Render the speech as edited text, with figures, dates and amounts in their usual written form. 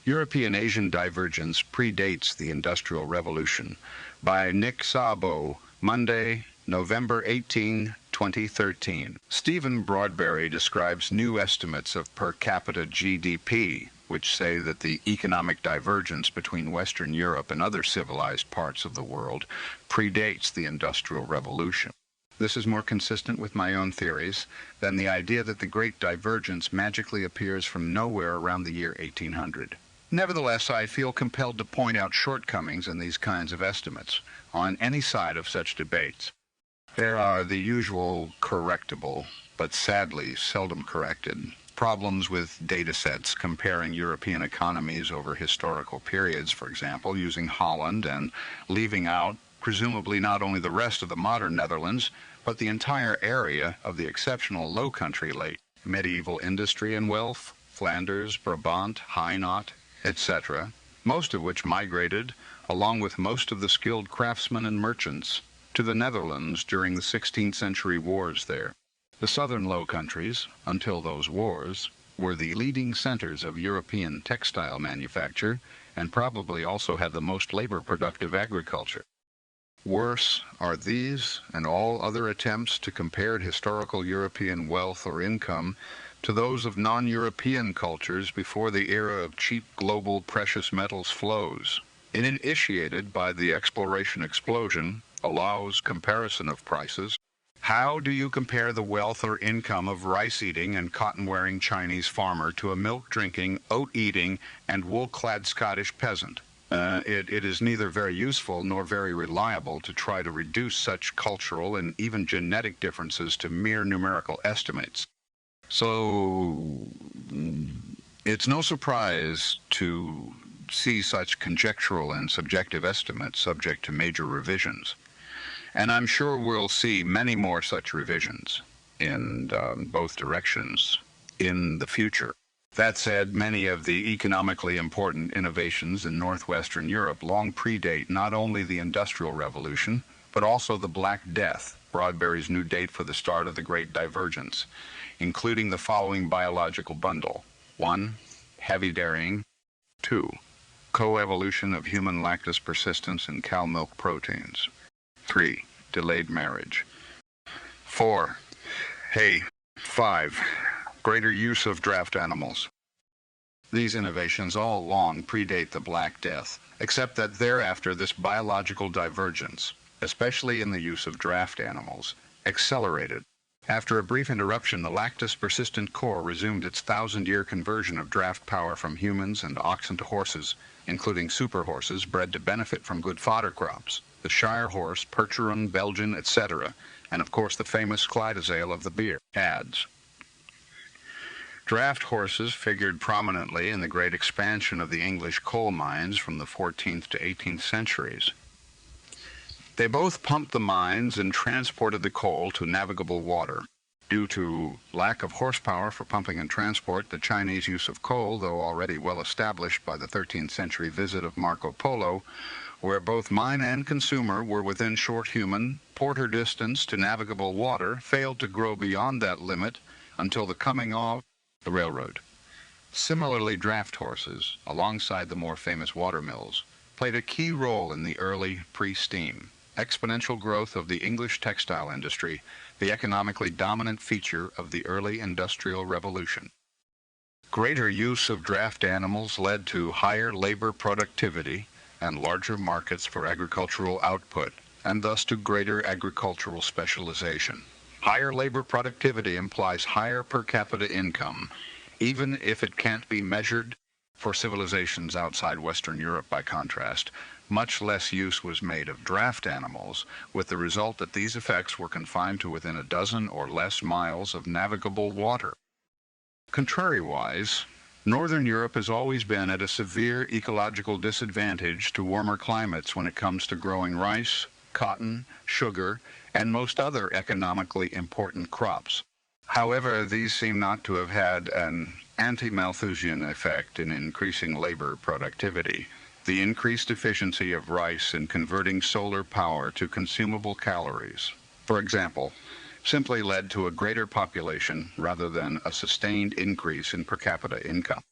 European-Asian Divergence Predates the Industrial Revolution by Nick Szabo, Monday, November 18, 2013. Stephen Broadberry describes new estimates of per capita GDP, which say that the economic divergence between Western Europe and other civilized parts of the world predates the Industrial Revolution. This is more consistent with my own theories than the idea that the Great Divergence magically appears from nowhere around the year 1800. Nevertheless, I feel compelled to point out shortcomings in these kinds of estimates on any side of such debates. There are the usual correctable, but sadly seldom corrected, problems with data sets comparing European economies over historical periods, for example, using Holland and leaving out, presumably not only the rest of the modern Netherlands, but the entire area of the exceptional Low Country late medieval industry and wealth, Flanders, Brabant, Hainaut, etc., most of which migrated, along with most of the skilled craftsmen and merchants, to the Netherlands during the 16th century wars there. The southern Low Countries, until those wars, were the leading centers of European textile manufacture and probably also had the most labor-productive agriculture. Worse are these and all other attempts to compare historical European wealth or income to those of non-European cultures before the era of cheap global precious metals flows. Initiated by the exploration explosion, allows comparison of prices. How do you compare the wealth or income of rice-eating and cotton-wearing Chinese farmer to a milk-drinking, oat-eating, and wool-clad Scottish peasant? It is neither very useful nor very reliable to try to reduce such cultural and even genetic differences to mere numerical estimates. So, it's no surprise to see such conjectural and subjective estimates subject to major revisions. And I'm sure we'll see many more such revisions in both directions in the future. That said, many of the economically important innovations in northwestern Europe long predate not only the Industrial Revolution, but also the Black Death, Broadberry's new date for the start of the Great Divergence, including the following biological bundle. 1. Heavy dairying. 2. Coevolution of human lactose persistence in cow milk proteins. 3. Delayed marriage. 4. 5. Greater use of draft animals. These innovations all long predate the Black Death, except that thereafter this biological divergence, especially in the use of draft animals, accelerated. After a brief interruption, the lactose-persistent core resumed its 1,000-year conversion of draft power from humans and oxen to horses, including super horses bred to benefit from good fodder crops, the Shire horse, Percheron, Belgian, etc., and of course the famous Clydesdale of the beer ads. Draft horses figured prominently in the great expansion of the English coal mines from the 14th to 18th centuries. They both pumped the mines and transported the coal to navigable water. Due to lack of horsepower for pumping and transport, the Chinese use of coal, though already well established by the 13th century visit of Marco Polo, where both mine and consumer were within short human porter distance to navigable water, failed to grow beyond that limit until the coming of the railroad. Similarly, draft horses, alongside the more famous water mills, played a key role in the early pre-steam exponential growth of the English textile industry, the economically dominant feature of the early Industrial Revolution. Greater use of draft animals led to higher labor productivity and larger markets for agricultural output, and thus to greater agricultural specialization. Higher labor productivity implies higher per capita income, even if it can't be measured. For civilizations outside Western Europe, by contrast, much less use was made of draft animals, with the result that these effects were confined to within a dozen or less miles of navigable water. Contrariwise, Northern Europe has always been at a severe ecological disadvantage to warmer climates when it comes to growing rice, cotton, sugar, and most other economically important crops. However, these seem not to have had an anti-Malthusian effect in increasing labor productivity. The increased efficiency of rice in converting solar power to consumable calories, for example, simply led to a greater population rather than a sustained increase in per capita income.